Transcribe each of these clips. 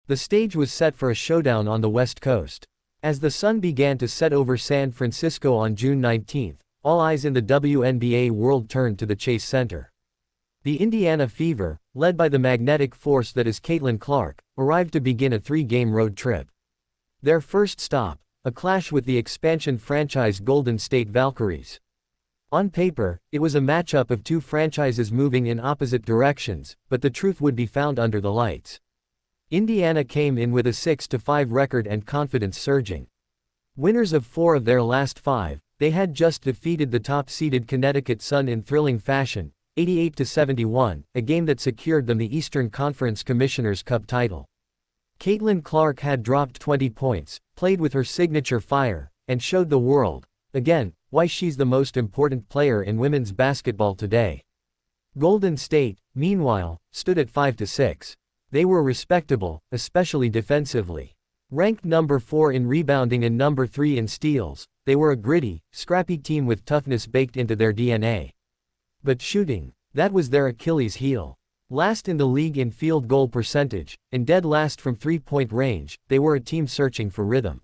The stage was set for a showdown on the West Coast. As the sun began to set over San Francisco on June 19, all eyes in the WNBA world turned to the Chase Center. The Indiana Fever, led by the magnetic force that is Caitlin Clark, arrived to begin a 3-game road trip. Their first stop, a clash with the expansion franchise Golden State Valkyries. On paper, it was a matchup of two franchises moving in opposite directions, but the truth would be found under the lights. Indiana came in with a 6-5 record and confidence surging. Winners of 4 of their last 5, they had just defeated the top-seeded Connecticut Sun in thrilling fashion, 88-71, a game that secured them the Eastern Conference Commissioner's Cup title. Caitlin Clark had dropped 20 points, played with her signature fire, and showed the world, again, why she's the most important player in women's basketball today. Golden State, meanwhile, stood at 5-6. They were respectable, especially defensively. Ranked number 4 in rebounding and number 3 in steals, they were a gritty, scrappy team with toughness baked into their DNA. But shooting, that was their Achilles heel. Last in the league in field goal percentage, and dead last from three-point range, they were a team searching for rhythm.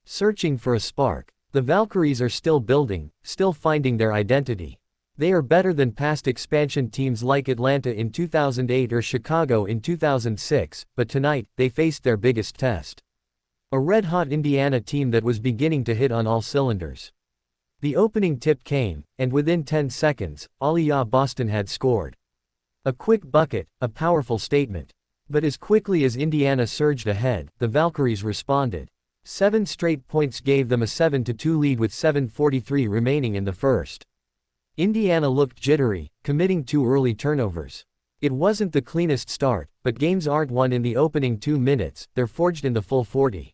Searching for a spark. The Valkyries are still building, still finding their identity. They are better than past expansion teams like Atlanta in 2008 or Chicago in 2006, but tonight, they faced their biggest test. A red-hot Indiana team that was beginning to hit on all cylinders. The opening tip came, and within 10 seconds, Aliyah Boston had scored. A quick bucket, a powerful statement. But as quickly as Indiana surged ahead, the Valkyries responded. 7 straight points gave them a 7-2 lead with 7:43 remaining in the first. Indiana looked jittery, committing 2 early turnovers. It wasn't the cleanest start, but games aren't won in the opening 2 minutes, they're forged in the full 40.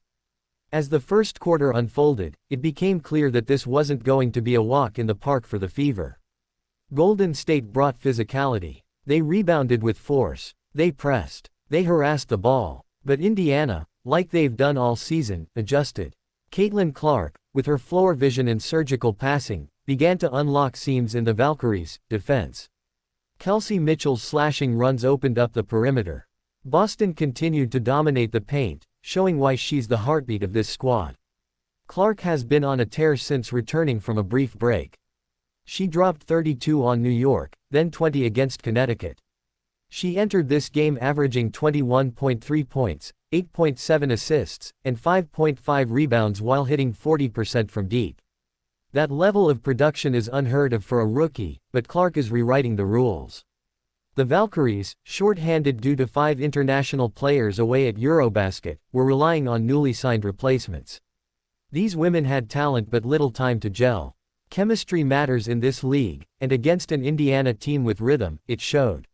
As the first quarter unfolded, it became clear that this wasn't going to be a walk in the park for the Fever. Golden State brought physicality. They rebounded with force. They pressed. They harassed the ball. But Indiana, like they've done all season, adjusted. Caitlin Clark, with her floor vision and surgical passing, began to unlock seams in the Valkyries' defense. Kelsey Mitchell's slashing runs opened up the perimeter. Boston continued to dominate the paint, showing why she's the heartbeat of this squad. Clark has been on a tear since returning from a brief break. She dropped 32 on New York, then 20 against Connecticut. She entered this game averaging 21.3 points, 8.7 assists, and 5.5 rebounds while hitting 40% from deep. That level of production is unheard of for a rookie, but Clark is rewriting the rules. The Valkyries, short-handed due to 5 international players away at Eurobasket, were relying on newly signed replacements. These women had talent but little time to gel. Chemistry matters in this league, and against an Indiana team with rhythm, it showed.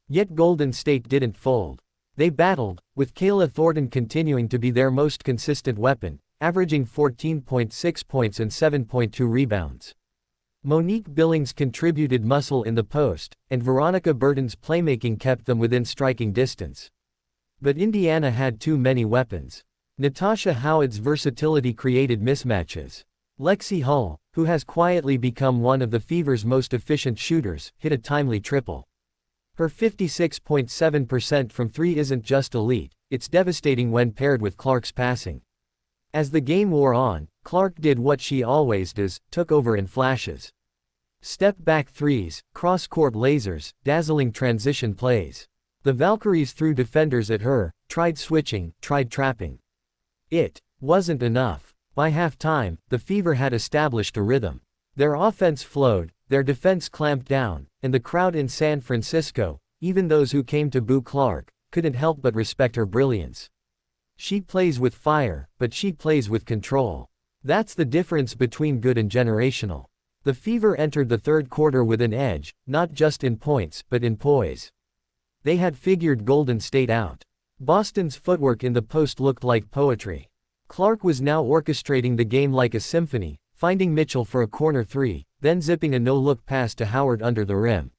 Yet Golden State didn't fold. They battled, with Kayla Thornton continuing to be their most consistent weapon, averaging 14.6 points and 7.2 rebounds. Monique Billings contributed muscle in the post, and Veronica Burton's playmaking kept them within striking distance. But Indiana had too many weapons. Natasha Howard's versatility created mismatches. Lexi Hull, who has quietly become one of the Fever's most efficient shooters, hit a timely triple. Her 56.7% from 3 isn't just elite, it's devastating when paired with Clark's passing. As the game wore on, Clark did what she always does, took over in flashes. Step-back threes, cross-court lasers, dazzling transition plays. The Valkyries threw defenders at her, tried switching, tried trapping. It wasn't enough. By halftime, the Fever had established a rhythm. Their offense flowed, their defense clamped down, and the crowd in San Francisco, even those who came to boo Clark, couldn't help but respect her brilliance. She plays with fire, but she plays with control. That's the difference between good and generational. The Fever entered the third quarter with an edge, not just in points, but in poise. They had figured Golden State out. Boston's footwork in the post looked like poetry. Clark was now orchestrating the game like a symphony, finding Mitchell for a corner 3, then zipping a no-look pass to Howard under the rim.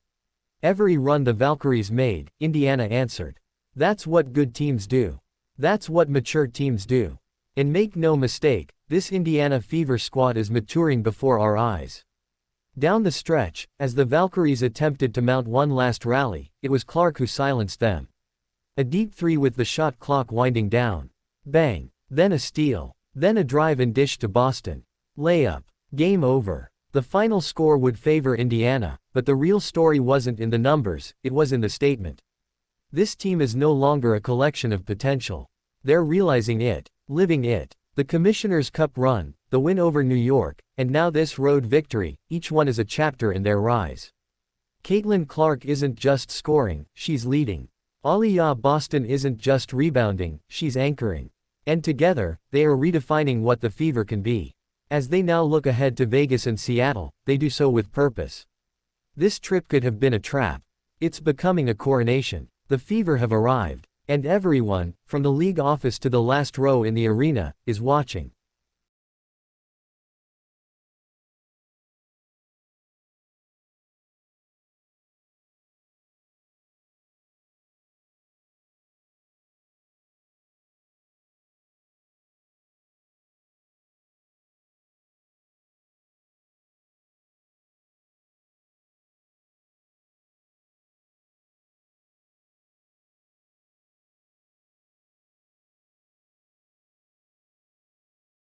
Every run the Valkyries made, Indiana answered. That's what good teams do. That's what mature teams do. And make no mistake, this Indiana Fever squad is maturing before our eyes. Down the stretch, as the Valkyries attempted to mount one last rally, it was Clark who silenced them. A deep three with the shot clock winding down. Bang. Then a steal. Then a drive and dish to Boston. Layup. Game over. The final score would favor Indiana, but the real story wasn't in the numbers, it was in the statement. This team is no longer a collection of potential. They're realizing it, living it. The Commissioner's Cup run, the win over New York, and now this road victory, each one is a chapter in their rise. Caitlin Clark isn't just scoring, she's leading. Aliyah Boston isn't just rebounding, she's anchoring. And together, they are redefining what the Fever can be. As they now look ahead to Vegas and Seattle, they do so with purpose. This trip could have been a trap. It's becoming a coronation. The Fever have arrived. And everyone, from the league office to the last row in the arena, is watching.